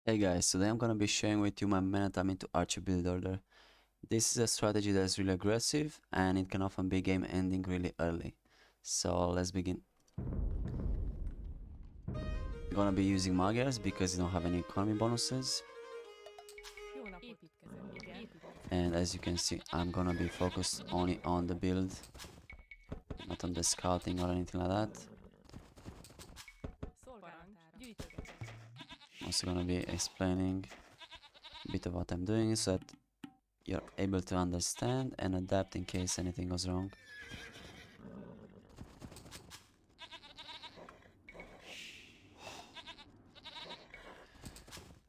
Hey guys, today I'm gonna be sharing with you my main attempt into Archer build order. This is a strategy that's really aggressive and it can often be game ending really early. So let's begin. I'm gonna be using Magyars because you don't have any economy bonuses. And as you can see, I'm gonna be focused only on the build, not on the scouting or anything like that. I'm also gonna be explaining a bit of what I'm doing so that you're able to understand and adapt in case anything goes wrong.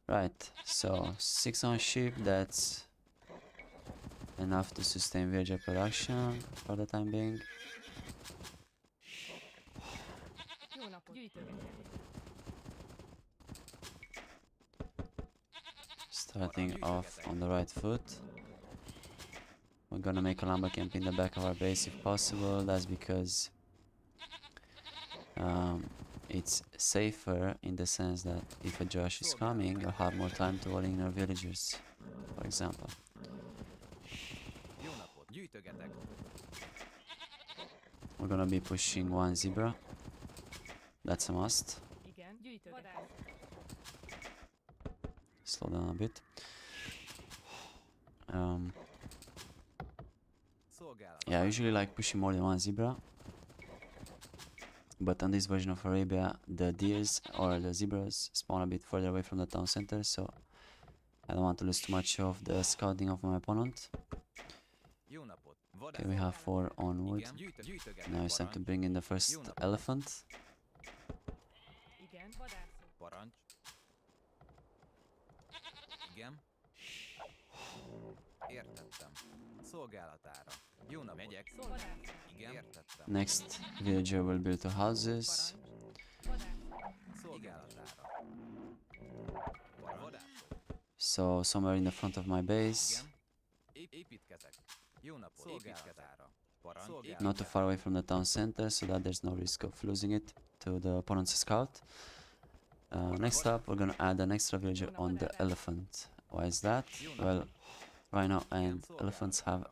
Right, so 6 on ship, that's enough to sustain villager production for the time being. Starting off on the right foot. We're gonna make a lumber camp in the back of our base if possible. That's because it's safer in the sense that if a Josh is coming, you'll have more time to wall in your villagers, for example. We're gonna be pushing one zebra. That's a must. Slow down a bit. Yeah, I usually like pushing more than one zebra. But on this version of Arabia, the deers or the zebras spawn a bit further away from the town center, so I don't want to lose too much of the scouting of my opponent. Okay, we have 4 on wood. Now it's time to bring in the first elephant. Next villager will build 2 houses. So somewhere in the front of my base, not too far away from the town center so that there's no risk of losing it to the opponent's scout. Next up, we're gonna add an extra villager on the elephant. Why is that? Well, rhino and elephants have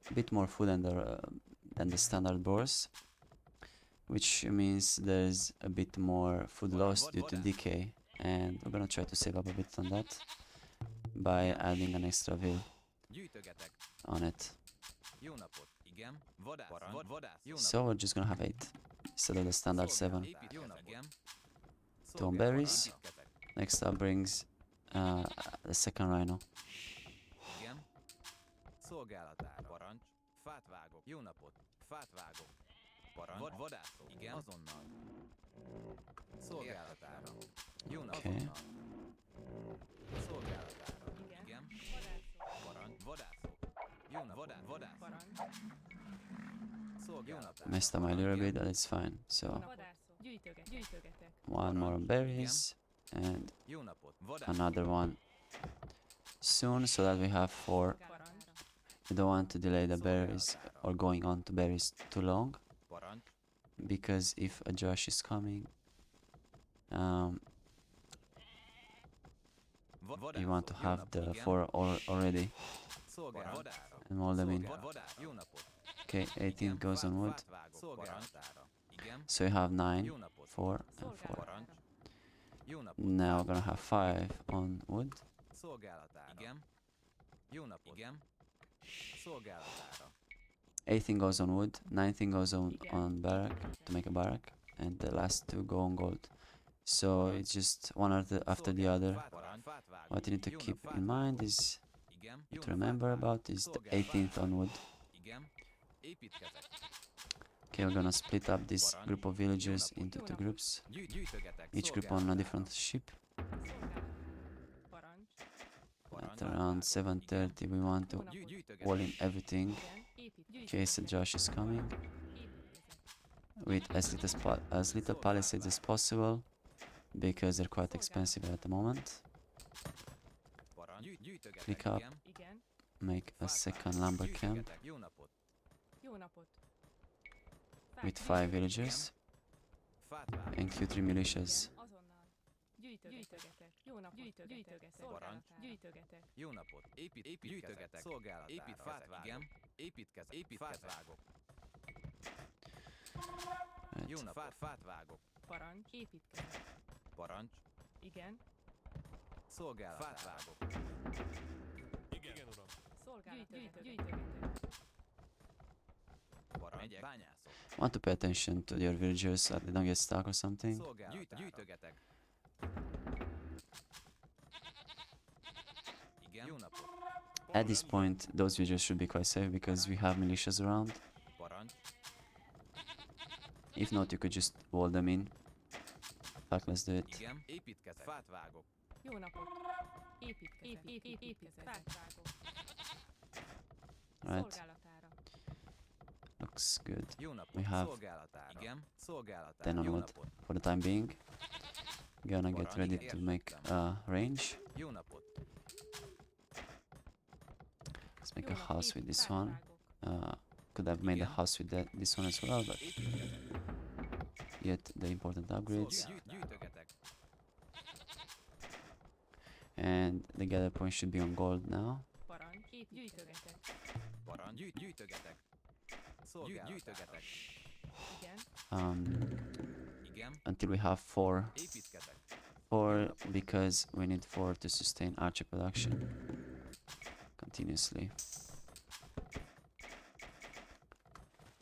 a bit more food than the standard boars, which means there's a bit more food loss due to decay, and we're gonna try to save up a bit on that by adding an extra vill on it. So we're just gonna have 8 instead of the standard 7. 2 on berries. Next up brings the second rhino. Okay. Messed up my little bit, but it's fine. So one more berries and another one soon so that we have 4. We don't want to delay the berries or going on to berries too long, because if a Josh is coming, you want to have the 4 already and mold them in. Okay, 18 goes on wood. So you have 9, 4 and 4. Now we're gonna have 5 on wood. 18 goes on wood, 19 goes on barrack to make a barrack, and the last 2 go on gold. So it's just one after the other. What you need to keep in mind is to remember about is the 18th on wood. Okay, we're gonna split up this group of villagers into 2 groups, each group on a different ship. At around 7:30 we want to wall in everything in case a Josh is coming, with as little palisades as possible, because they're quite expensive at the moment. Click up, make a second lumber camp with 5 villagers and Q3 militias. Gyűjtögetek. Jó napot. Gyűjtögetek. Parancs. Gyűjtögetek. Jó napot. Gyűjtögetek. Szolgálatára. Fát vágok. Igen. Fát vágok. Jó Right. napot. Fát vágok. Parancs. Építkezek. Parancs. Igen. Szolgálatára. Fát vágok. Igen, uram. Gyűjtögetek. Parancs. Megyek. Bányászok. Want to pay attention to your villagers so that they don't get stuck or something. Szolgálatára. Gyűjtögetek. Igen. Jó napot. At this point, those villagers should be quite safe because we have militias around. Parancs. If not, you could just wall them in. In fact, let's do it. Igen. Építkezek. Fát vágok. Jó napot. Építkezek. Fát vágok. Right, Szolgálatára. looks good. Jó napot. We have Szolgálatára. Igen. Szolgálatára. 10 on Jó wood napot. for the time being. Gonna get ready to make a range. Jó napot. Let's make Jó a napot. house with this Fát one. vágok. Could have made a Igen. house with this one as well, but get the important upgrades. Gyűjtögetek. And the gather point should be on gold now. Parancs. Gyűjtögetek. Parancs. Gyűjtögetek. Gyűjtögetek. Igen. Igen. Until we have four. Építkezek. Four because we need four to sustain archer production continuously.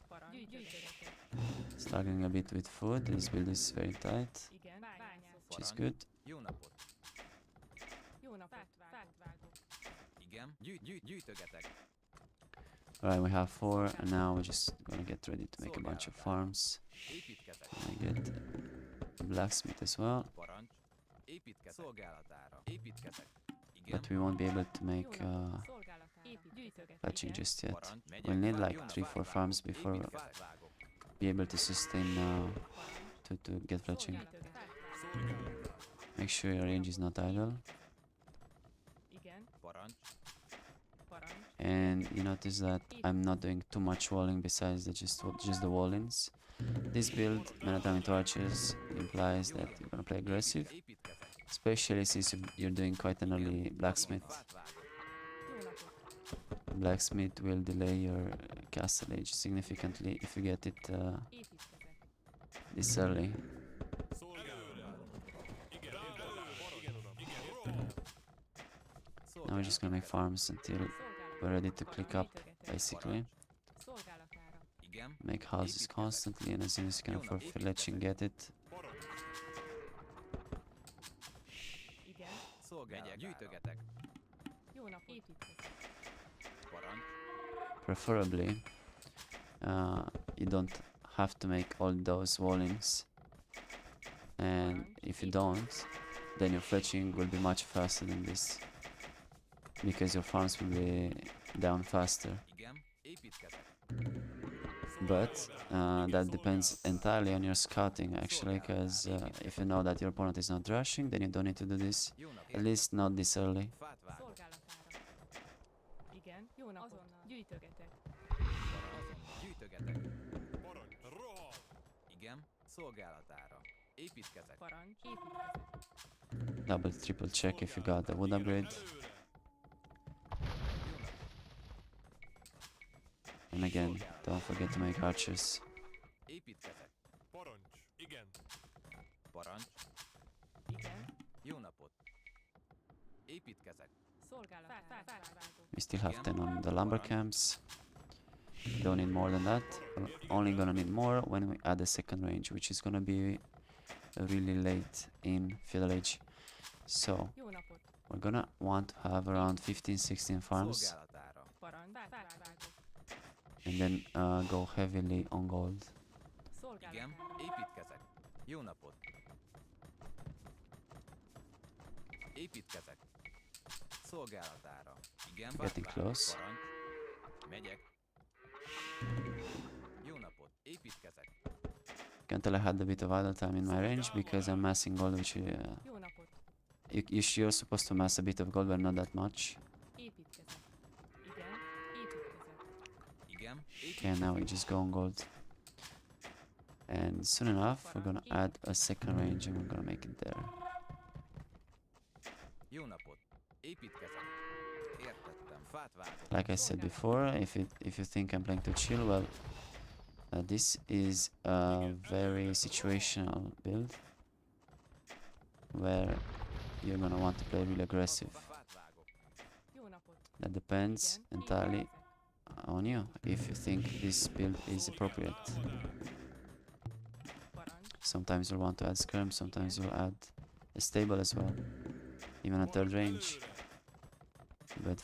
Parancs. Gyűjtögetek. Struggling a bit with food. This build is very tight, Igen. Bányászok. which is Parancs. good. Jó napot. Jó napot. Fát vágok. Igen. Gyűjtögetek. Alright, we have four, and now we're just gonna get ready to make a bunch of farms. Építkezek. I get a blacksmith as well, Parancs. Építkezek. Szolgálatára. Építkezek. Igen. but we won't be able to make Szolgálatára. Gyűjtögetek. fetching just yet. Parancs. Megyek. We'll need Jó like napot. 3-4 farms before we'll Fát vágok. be able to sustain to get fletching. Szolgálatára. Make sure your range is not idle. Igen. Parancs. Parancs. And you notice that I'm not doing too much walling besides just the wall-ins. This build, Minotaur with Archers, implies that you're gonna play aggressive, Építkezek. especially since you're doing quite an early blacksmith. Fát vágok. Jó napot. Blacksmith will delay your castle age significantly if you get it Építkezek. this early. Szolgálatára. Igen, igen, uram. Igen, uram. Now we're just gonna make farms until we're ready to click up, basically. Szolgálatára. Igen. Make houses constantly, and as soon as you can afford fletching, get it. Parancs. Igen. Szolgálatára. Gyűjtögetek. Jó napot. Építkezek. Parancs. Preferably, you don't have to make all those wall-ins. And if you don't, then your fletching will be much faster than this. Because your farms will be down faster. Igen. Építkezek. But that depends entirely on your scouting actually, because if you know that your opponent is not rushing, then you don't need to do this. Jó napot. At least not this early. Fát vágok. Szolgálatára. Igen. Jó napot. Azonnal. Gyűjtögetek. Parancs. Gyűjtögetek. Parancs. Rohan. Igen. Szolgálatára. Építkezek. Parancs. Építkezek. Double, triple check if you got the wood upgrade. Előre. And again, don't forget to make archers. Építkezek. Parancs. Igen. Parancs. Igen. Jó napot. Építkezek. Szolgálatára. Fát vágok. We still have 10 on the lumber camps. Don't need more than that. We're only gonna need more when we add a second range, which is gonna be really late in Feudal Age. So, Jó napot. we're gonna want to have around 15-16 farms, Szolgálatára. Parancs. Fát vágok. and then go heavily on gold. Igen. Szolgálatára. Építkezek. Jó napot. Építkezek. Szolgálatára. Igen. fát Getting vágok. close. Parancs. Megyek. Jó napot. Építkezek. Can tell I had a bit of idle time in my range because I'm massing gold, which Jó napot. you're supposed to mass a bit of gold, but not that much. Építkezek. Igen. Építkezek. Igen. Okay, now we just go on gold. And soon enough, we're gonna add a second range and we're gonna make it there. Jó napot. Építkezek. Értettem. Fát vágok. Like I said before, if you think I'm playing to chill, well, this is a very situational build where you're gonna want to play really aggressive. Fát vágok. Jó napot. That depends Igen, entirely építkezek. on you if you think this build is appropriate. Parancs. Sometimes you'll want to add skirm, sometimes you'll add a stable as well, even a third range. But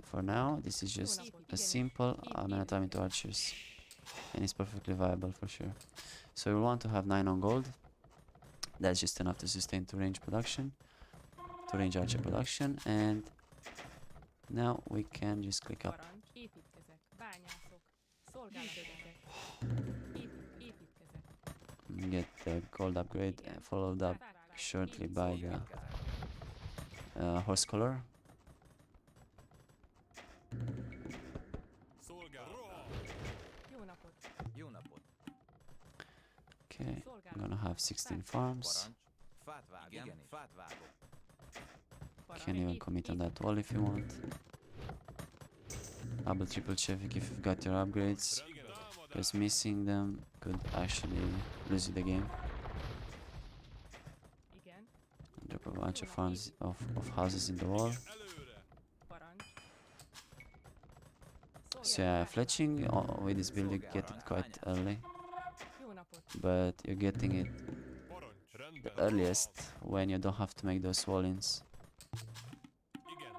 for now, this is just a simple Amenatam into archers, and it's perfectly viable for sure. So you'll want to have 9 on gold. That's just enough to sustain 2 range production, 2 range archer production, and now we can just click up. Parancs. Építkezek. Bányászok. Szolgálatögekek. Építkezek. And get the gold upgrade followed up shortly by the horse collar. Szolgálat. Rohan. Jó napot. Jó napot. Okay, I'm Szolgálat. gonna have 16 farms. Parancs. Fát vágok. Igen, fát vágok. Can even commit on that wall if you want. Double triple check if you've got your upgrades, Igen, uram. because missing them could actually lose you the game. Igen. Drop a bunch of farms of houses in the wall. Előre. Parancs. So yeah, fletching with this build you get it quite early, Jó napot. but you're getting it Parancs. the Rendben. earliest when you don't have to make those wall-ins. Igen.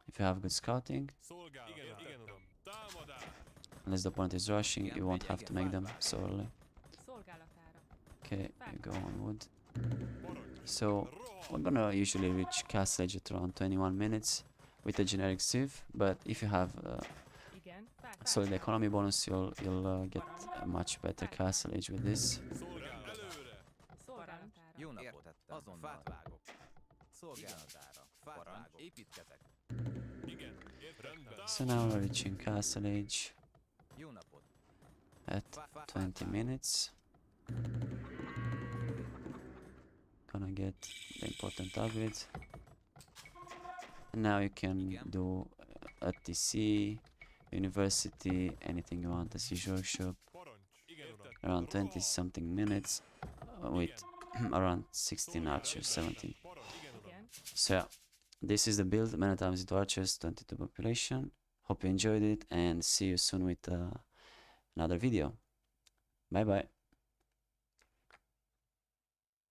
If you have good scouting, Szolgálat. Igen, uram. Támadás. unless the opponent is rushing, you won't have to make them so early. Szolgálatára. Okay, you go on wood. Parancs. So Rohan. we're gonna usually reach castle age at around 21 minutes with a generic sieve, but if you have Igen. solid economy bonus, you'll get a much better castle age with this. Szolgálat. Előre. Szolgálatára. Jó napot. Értettem. Azonnal. Fát vágok. Szolgálatára. Fát vágok. Építkezek. Igen. Rendben. So now we're reaching castle age Jó napot. at 20 minutes. Gonna get the important upgrades. And now you can do a TC, university, anything you want, as usual workshop. Parancs. Igen, uram. Around 20 something minutes with around 16 archers, 17. Parancs. Igen, uram. Igen. So yeah, this is the build, many times into archers, 22 population. Hope you enjoyed it and see you soon with another video. Bye bye.